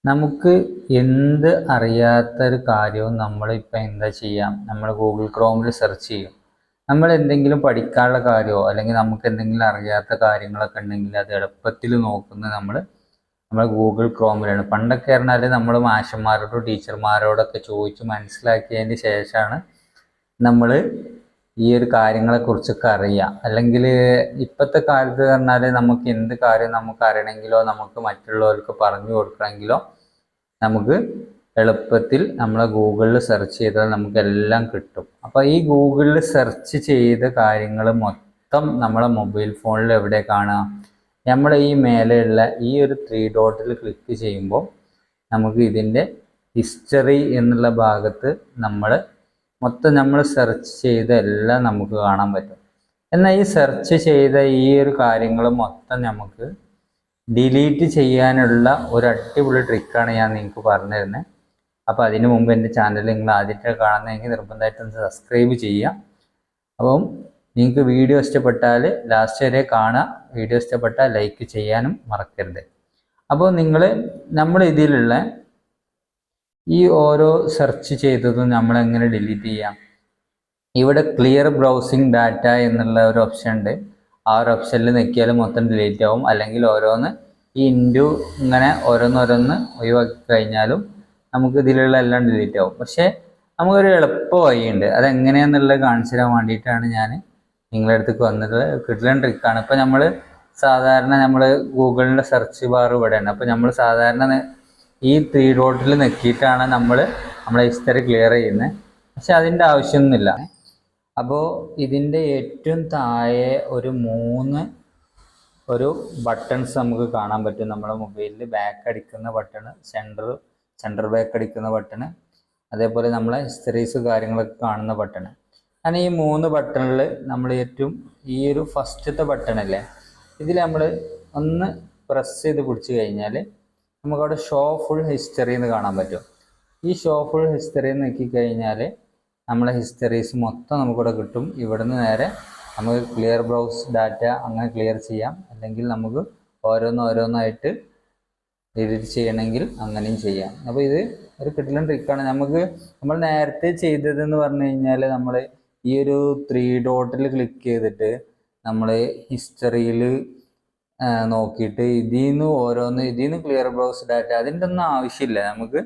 നമുക്ക് എന്ത് അറിയാത്തൊരു കാര്യവും നമ്മളിപ്പോൾ എന്താ ചെയ്യാം, നമ്മൾ ഗൂഗിൾ ക്രോമിൽ സെർച്ച് ചെയ്യും. നമ്മൾ എന്തെങ്കിലും പഠിക്കാനുള്ള കാര്യമോ അല്ലെങ്കിൽ നമുക്ക് എന്തെങ്കിലും അറിയാത്ത കാര്യങ്ങളൊക്കെ ഉണ്ടെങ്കിൽ അത് എളുപ്പത്തിൽ നോക്കുന്നത് നമ്മൾ ഗൂഗിൾ ക്രോമിലാണ്. പണ്ടൊക്കെ പറഞ്ഞാൽ നമ്മൾ മാഷന്മാരോടും ടീച്ചർമാരോടൊക്കെ ചോദിച്ച് മനസ്സിലാക്കിയതിന് ശേഷമാണ് നമ്മൾ ഈ ഒരു കാര്യങ്ങളെക്കുറിച്ചൊക്കെ അറിയുക. അല്ലെങ്കിൽ ഇപ്പോഴത്തെ കാലത്ത് പറഞ്ഞാൽ നമുക്ക് എന്ത് കാര്യം നമുക്ക് അറിയണമെങ്കിലോ നമുക്ക് മറ്റുള്ളവർക്ക് പറഞ്ഞു കൊടുക്കണമെങ്കിലോ നമുക്ക് എളുപ്പത്തിൽ നമ്മളെ ഗൂഗിളിൽ സെർച്ച് ചെയ്താൽ നമുക്കെല്ലാം കിട്ടും. അപ്പോൾ ഈ ഗൂഗിളിൽ സെർച്ച് ചെയ്ത കാര്യങ്ങൾ മൊത്തം നമ്മളെ മൊബൈൽ ഫോണിൽ എവിടെ കാണുക? നമ്മൾ ഈ മേലെയുള്ള ഈ ഒരു 3 ഡോട്ടിൽ ക്ലിക്ക് ചെയ്യുമ്പോൾ നമുക്ക് ഇതിൻ്റെ ഹിസ്റ്ററി എന്നുള്ള ഭാഗത്ത് നമ്മൾ സെർച്ച് ചെയ്ത എല്ലാം നമുക്ക് കാണാൻ പറ്റും. എന്നാൽ ഈ സെർച്ച് ചെയ്ത ഈ ഒരു കാര്യങ്ങൾ മൊത്തം നമുക്ക് ഡിലീറ്റ് ചെയ്യാനുള്ള ഒരു അടിപൊളി ട്രിക്കാണ് ഞാൻ നിങ്ങൾക്ക് പറഞ്ഞു തരുന്നത്. അപ്പോൾ അതിനു മുമ്പ് എൻ്റെ ചാനൽ നിങ്ങൾ ആദ്യമായിട്ട് കാണുന്നതെങ്കിൽ നിർബന്ധമായിട്ടൊന്ന് സബ്സ്ക്രൈബ് ചെയ്യുക. അപ്പം നിങ്ങൾക്ക് വീഡിയോ ഇഷ്ടപ്പെട്ടാൽ ലാസ്റ്റ് വരെ കാണുക. വീഡിയോ ഇഷ്ടപ്പെട്ടാൽ ലൈക്ക് ചെയ്യാനും മറക്കരുത്. അപ്പോൾ നമ്മൾ ഇതിലുള്ള ഈ ഓരോ സെർച്ച് ചെയ്തതും നമ്മളെങ്ങനെ ഡിലീറ്റ് ചെയ്യാം? ഇവിടെ ക്ലിയർ ബ്രൗസിങ് ഡാറ്റ എന്നുള്ള ഒരു ഓപ്ഷൻ ഉണ്ട്. ആ ഒരു ഓപ്ഷനിൽ ഞെക്കിയാൽ മൊത്തം ഡിലീറ്റ് ആവും. അല്ലെങ്കിൽ ഓരോന്ന് ഈ ഇൻറ്റു ഇങ്ങനെ ഓരോന്നോരോന്ന് ഒഴിവാക്കി കഴിഞ്ഞാലും നമുക്ക് ഇതിലുള്ള എല്ലാം ഡിലീറ്റ് ആവും. പക്ഷേ നമുക്കൊരു എളുപ്പ വഴിയുണ്ട്. അതെങ്ങനെയാണെന്നുള്ളത് കാണിച്ചു തരാൻ വേണ്ടിയിട്ടാണ് ഞാൻ നിങ്ങളുടെ അടുത്തേക്ക് വന്നത്. കിഡ്ലൻ ട്രിക്കാണ്. ഇപ്പോൾ നമ്മൾ ഗൂഗിളിൻ്റെ സെർച്ച് ബാർ ഇവിടെയാണ്. അപ്പോൾ നമ്മൾ സാധാരണ ഈ 3 ഡോട്ടിൽ നെക്കിയിട്ടാണ് നമ്മളെ ഹിസ്റ്ററി ക്ലിയർ ചെയ്യുന്നത്. പക്ഷെ അതിൻ്റെ ആവശ്യമൊന്നുമില്ല. അപ്പോൾ ഇതിൻ്റെ ഏറ്റവും താഴെ ഒരു ബട്ടൺസ് നമുക്ക് കാണാൻ പറ്റും. നമ്മുടെ മൊബൈലിൽ ബാക്ക് അടിക്കുന്ന ബട്ടൺ, സെൻറ്റർ ബാക്ക് അടിക്കുന്ന ബട്ടൺ, അതേപോലെ നമ്മളെ ഹിസ്റ്ററീസ് കാര്യങ്ങളൊക്കെ കാണുന്ന ബട്ടൺ. അങ്ങനെ ഈ 3 ബട്ടണിൽ നമ്മൾ ഈ ഒരു ഫസ്റ്റത്തെ ബട്ടണല്ലേ, ഇതിൽ നമ്മൾ ഒന്ന് പ്രസ് ചെയ്ത് പിടിച്ച് കഴിഞ്ഞാൽ നമുക്കവിടെ ഷോ ഫുൾ ഹിസ്റ്ററി എന്ന് കാണാൻ പറ്റും. ഈ ഷോ ഫുൾ ഹിസ്റ്ററി നോക്കിക്കഴിഞ്ഞാൽ നമ്മളെ ഹിസ്റ്ററീസ് മൊത്തം നമുക്കിവിടെ കിട്ടും. ഇവിടുന്ന് നേരെ നമുക്ക് ക്ലിയർ ബ്രൗസ് ഡാറ്റ അങ്ങനെ ക്ലിയർ ചെയ്യാം. അല്ലെങ്കിൽ നമുക്ക് ഓരോന്നായിട്ട് ഡിലീറ്റ് ചെയ്യണമെങ്കിൽ അങ്ങനെയും ചെയ്യാം. അപ്പോൾ ഇത് ഒരു കിടിലൻ ട്രിക്കാണ്. നമ്മൾ നേരത്തെ ചെയ്തതെന്ന് പറഞ്ഞു കഴിഞ്ഞാൽ നമ്മൾ ഈ ഒരു 3 ഡോട്ടിൽ ക്ലിക്ക് ചെയ്തിട്ട് നമ്മൾ ഹിസ്റ്ററിയിൽ നോക്കിയിട്ട് ഇതിന്ന് ക്ലിയർ ബ്രൗസ് ഡാറ്റ അതിൻ്റെ ഒന്നും ആവശ്യമില്ല. നമുക്ക്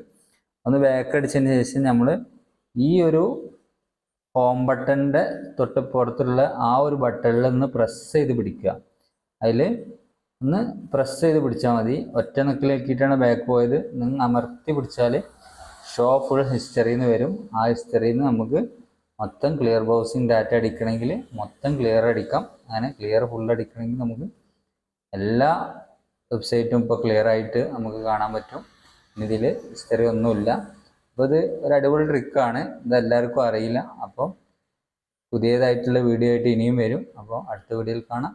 ഒന്ന് ബാക്ക് അടിച്ചതിന് ശേഷം നമ്മൾ ഈ ഒരു ഹോം ബട്ടണിൻ്റെ തൊട്ട് പുറത്തുള്ള ആ ഒരു ബട്ടണിൽ ഒന്ന് പ്രസ് ചെയ്ത് പിടിക്കുക. അതിൽ ഒന്ന് പ്രസ് ചെയ്ത് പിടിച്ചാൽ മതി. ഒറ്റ നിക്കിലാക്കിയിട്ടാണ് ബാക്ക് പോയത്. നിങ്ങൾ അമർത്തി പിടിച്ചാൽ ഷോ ഫുൾ ഹിസ്റ്ററി എന്ന് വരും. ആ ഹിസ്റ്ററിയിൽ നിന്ന് നമുക്ക് മൊത്തം ക്ലിയർ ബ്രൗസിങ് ഡാറ്റ അടിക്കണമെങ്കിൽ മൊത്തം ക്ലിയർ അടിക്കാം. അങ്ങനെ ക്ലിയർ ഫുൾ അടിക്കണമെങ്കിൽ നമുക്ക് എല്ലാ വെബ്സൈറ്റും ഇപ്പോൾ ക്ലിയർ ആയിട്ട് നമുക്ക് കാണാൻ പറ്റും. ഇതിൽ ഹിസ്റ്ററി ഒന്നുമില്ല. അപ്പോൾ ഇത് ഒരു അടിപൊളി ട്രിക്കാണ്. ഇതെല്ലാവർക്കും അറിയില്ല. അപ്പോൾ പുതിയതായിട്ടുള്ള വീഡിയോ ആയിട്ട് ഇനിയും വരും. അപ്പോൾ അടുത്ത വീഡിയോയിൽ കാണാം.